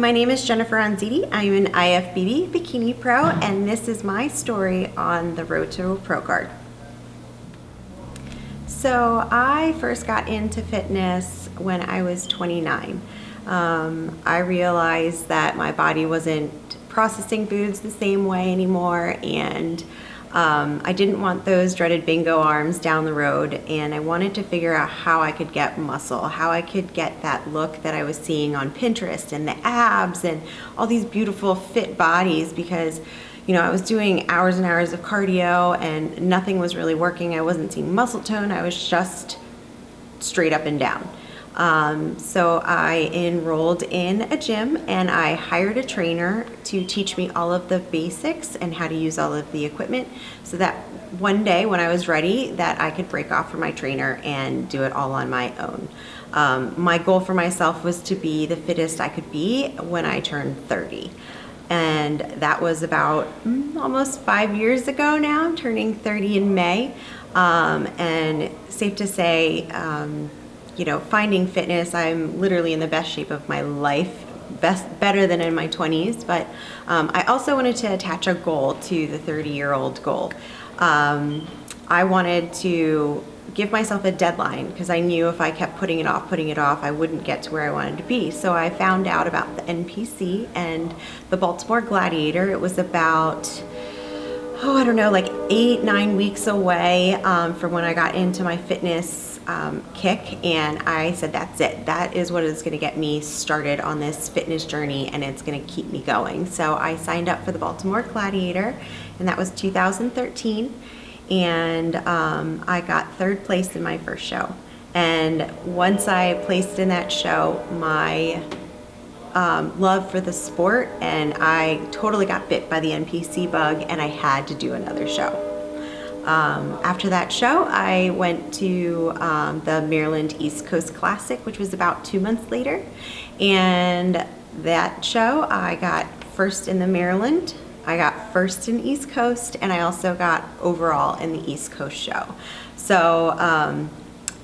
My name is Jennifer Rozitti. I'm an IFBB Bikini Pro, and this is my story on the road to a pro card. So I first got into fitness when I was 29. I realized that my body wasn't processing foods the same way anymore, and I didn't want those dreaded bingo arms down the road, and I wanted to figure out how I could get muscle, how I could get that look that I was seeing on Pinterest and the abs and all these beautiful fit bodies, because I was doing hours and hours of cardio and nothing was really working. I wasn't seeing muscle tone. I was just straight up and down. So I enrolled in a gym and I hired a trainer to teach me all of the basics and how to use all of the equipment, so that one day when I was ready, that I could break off from my trainer and do it all on my own. My goal for myself was to be the fittest I could be when I turned 30. And that was about almost 5 years ago now. I'm turning 30 in May. And safe to say, finding fitness, I'm literally in the best shape of my life, better than in my 20s. But I also wanted to attach a goal to the 30-year-old goal. I wanted to give myself a deadline, because I knew if I kept putting it off, I wouldn't get to where I wanted to be. So I found out about the NPC and the Baltimore Gladiator. It was about, like 8-9 weeks away from when I got into my fitness kick, and I said, that's it. That is what is going to get me started on this fitness journey, and it's going to keep me going. So I signed up for the Baltimore Gladiator, and that was 2013. And I got third place in my first show. And once I placed in that show, my love for the sport, and I totally got bit by the NPC bug, and I had to do another show. After that show, I went to the Maryland East Coast Classic, which was about 2 months later. And that show, I got first in the Maryland, I got first in East Coast, and I also got overall in the East Coast show. So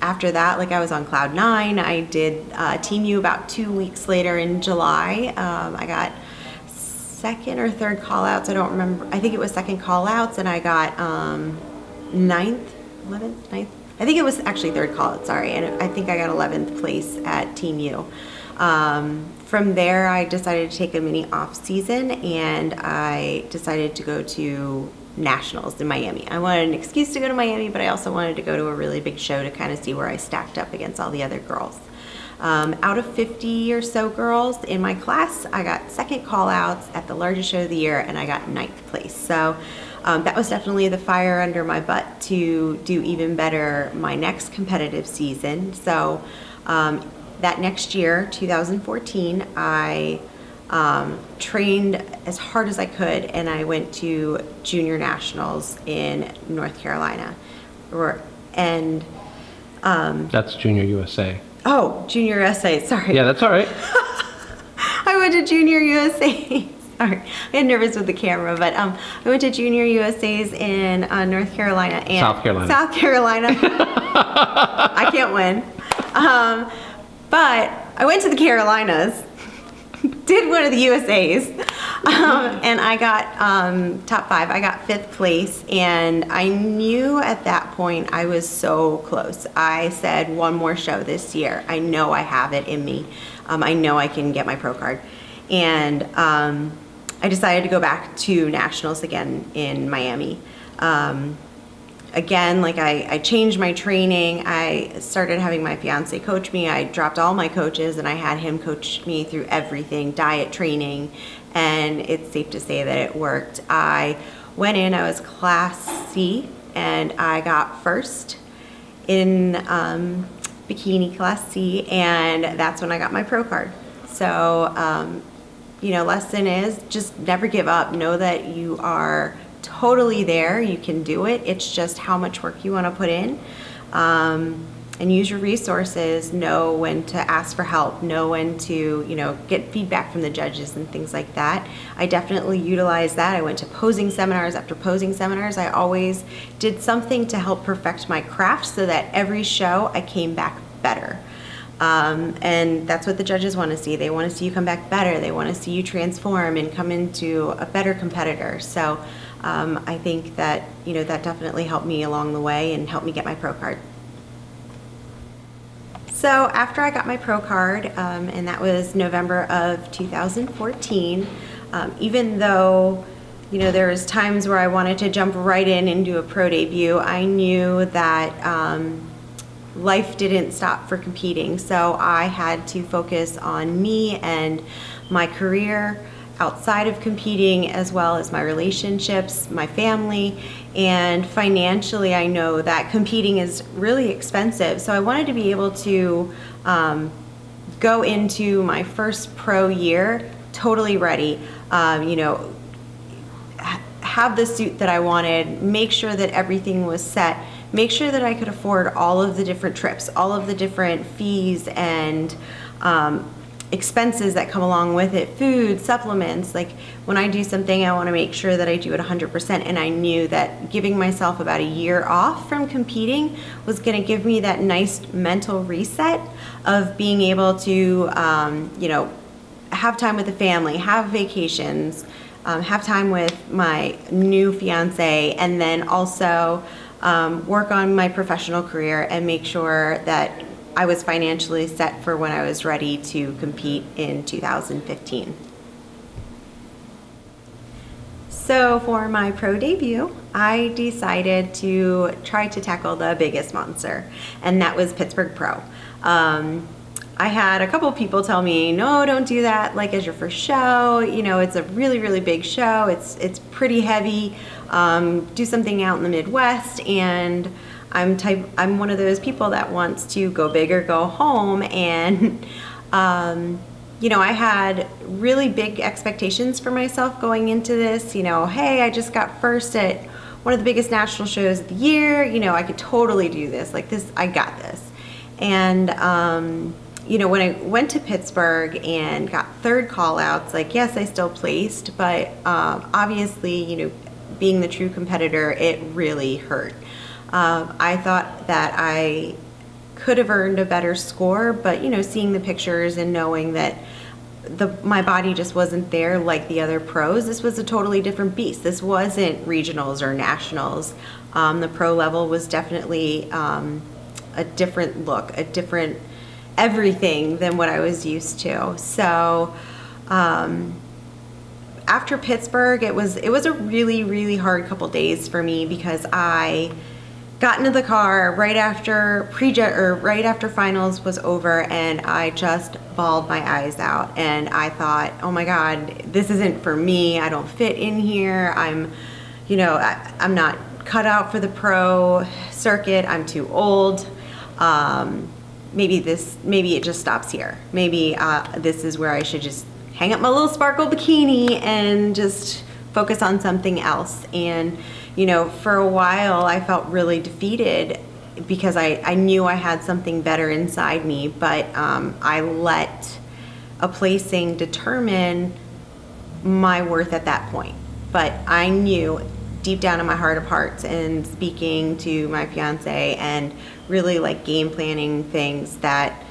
after that, I was on cloud 9. I did Team U about 2 weeks later in July. I got second or third call outs. I don't remember. I think it was second call outs, and I got 9th. I think it was actually third call out, sorry. And I think I got 11th place at Team U. From there, I decided to take a mini off season, and I decided to go to nationals in Miami. I wanted an excuse to go to Miami, but I also wanted to go to a really big show to kind of see where I stacked up against all the other girls. Out of 50 or so girls in my class, I got second call outs at the largest show of the year, and I got 9th place. So that was definitely the fire under my butt to do even better my next competitive season. So that next year, 2014, I trained as hard as I could, and I went to junior nationals in North Carolina. That's Junior USA. Oh, Junior USA, sorry. Yeah, that's all right. I went to Junior USA. Sorry, I got nervous with the camera, but I went to Junior USA's in North Carolina and South Carolina. South Carolina. I can't win. But I went to the Carolinas, did one of the USA's, and I got top 5. I got 5th place, and I knew at that point I was so close. I said, one more show this year. I know I have it in me. I know I can get my pro card. And I decided to go back to nationals again in Miami. Again, I changed my training. I started having my fiance coach me. I dropped all my coaches and I had him coach me through everything, diet, training, and it's safe to say that it worked. I went in, I was class C, and I got first in bikini class C, and that's when I got my pro card. So, lesson is just never give up. Know that you are totally there. You can do it. It's just how much work you want to put in, and use your resources. Know when to ask for help. Know when to get feedback from the judges and things like that. I definitely utilized that. I went to posing seminars after posing seminars. I always did something to help perfect my craft, so that every show I came back better. And that's what the judges want to see. They want to see you come back better. They want to see you transform and come into a better competitor. So I think that, that definitely helped me along the way and helped me get my pro card. So after I got my pro card, and that was November of 2014, even though, there was times where I wanted to jump right in and do a pro debut, I knew that life didn't stop for competing. So I had to focus on me and my career outside of competing, as well as my relationships, my family, and financially I know that competing is really expensive. So I wanted to be able to go into my first pro year totally ready, have the suit that I wanted, make sure that everything was set, make sure that I could afford all of the different trips, all of the different fees and expenses that come along with it, food, supplements. Like when I do something, I want to make sure that I do it 100%. And I knew that giving myself about a year off from competing was going to give me that nice mental reset of being able to, have time with the family, have vacations, have time with my new fiance, and then also work on my professional career and make sure that I was financially set for when I was ready to compete in 2015. So for my pro debut, I decided to try to tackle the biggest monster, and that was Pittsburgh Pro. I had a couple people tell me, no, don't do that like as your first show. It's a really, really big show. It's pretty heavy. Do something out in the Midwest. And I'm one of those people that wants to go big or go home. And, I had really big expectations for myself going into this. Hey, I just got first at one of the biggest national shows of the year. I could totally do this. Like this, I got this. And, when I went to Pittsburgh and got third call-outs, yes, I still placed, but obviously, being the true competitor, it really hurt. I thought that I could have earned a better score, but seeing the pictures and knowing that my body just wasn't there like the other pros, this was a totally different beast. This wasn't regionals or nationals. The pro level was definitely a different look, a different everything than what I was used to. So after Pittsburgh, it was a really, really hard couple days for me because I got into the car right after right after finals was over, and I just bawled my eyes out. And I thought, oh my God, this isn't for me. I don't fit in here. I'm not cut out for the pro circuit. I'm too old. Maybe it just stops here. Maybe this is where I should just hang up my little sparkle bikini and just focus on something else. And, for a while I felt really defeated because I knew I had something better inside me, but I let a placing determine my worth at that point. But I knew deep down in my heart of hearts, and speaking to my fiance and really game planning things, that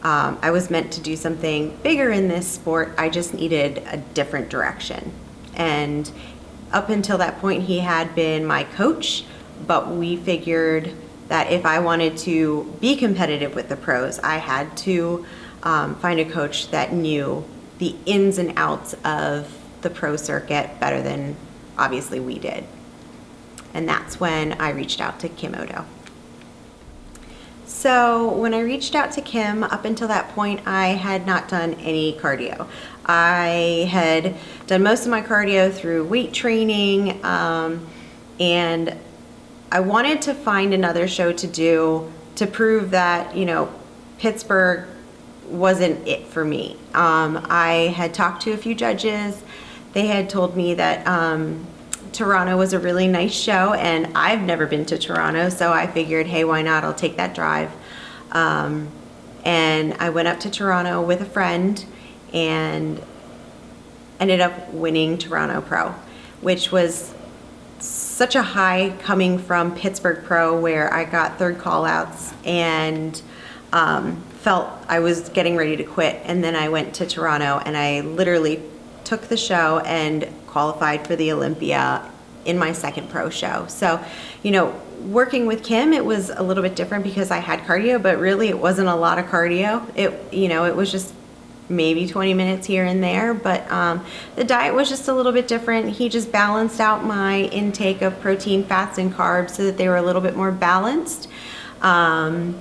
I was meant to do something bigger in this sport. I just needed a different direction. And up until that point, he had been my coach, but we figured that if I wanted to be competitive with the pros, I had to find a coach that knew the ins and outs of the pro circuit better than obviously we did. And that's when I reached out to Kim Odo. So when I reached out to Kim, up until that point, I had not done any cardio. I had done most of my cardio through weight training, and I wanted to find another show to do to prove that, Pittsburgh wasn't it for me. I had talked to a few judges. They had told me that Toronto was a really nice show, and I've never been to Toronto, so I figured, hey, why not? I'll take that drive. And I went up to Toronto with a friend and ended up winning Toronto Pro, which was such a high coming from Pittsburgh Pro, where I got third call outs and felt I was getting ready to quit. And then I went to Toronto and I literally took the show and qualified for the Olympia in my second pro show. So, working with Kim, it was a little bit different because I had cardio, but really it wasn't a lot of cardio. It was just maybe 20 minutes here and there, but the diet was just a little bit different. He just balanced out my intake of protein, fats, and carbs so that they were a little bit more balanced. And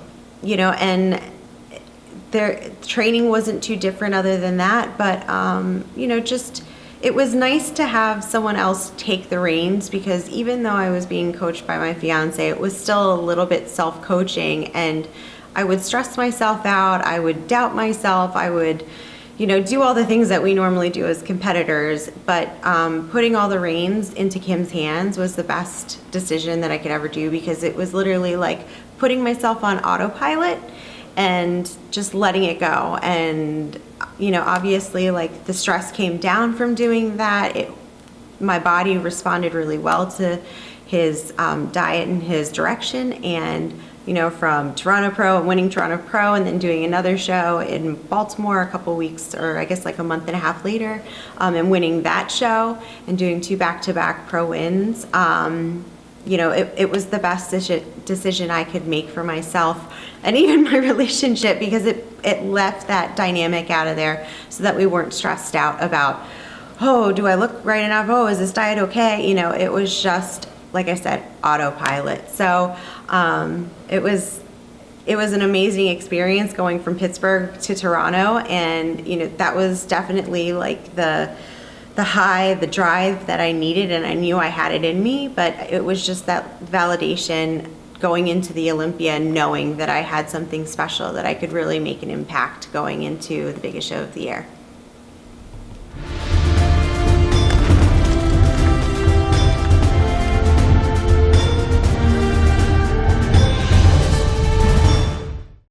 their training wasn't too different other than that, but just it was nice to have someone else take the reins, because even though I was being coached by my fiance, it was still a little bit self-coaching, and I would stress myself out, I would doubt myself, I would do all the things that we normally do as competitors, but putting all the reins into Kim's hands was the best decision that I could ever do, because it was literally like putting myself on autopilot and just letting it go. And obviously, like, the stress came down from doing that. My body responded really well to his diet and his direction, and from Toronto Pro and winning Toronto Pro and then doing another show in Baltimore a couple weeks, or I guess like a month and a half later, and winning that show and doing 2 back-to-back pro wins, it was the best decision I could make for myself and even my relationship, because it left that dynamic out of there so that we weren't stressed out about, oh, do I look right enough? Oh, is this diet okay? It was just, like I said, autopilot. So it was an amazing experience going from Pittsburgh to Toronto, and that was definitely like the high, the drive that I needed, and I knew I had it in me, but it was just that validation going into the Olympia, knowing that I had something special, that I could really make an impact going into the biggest show of the year.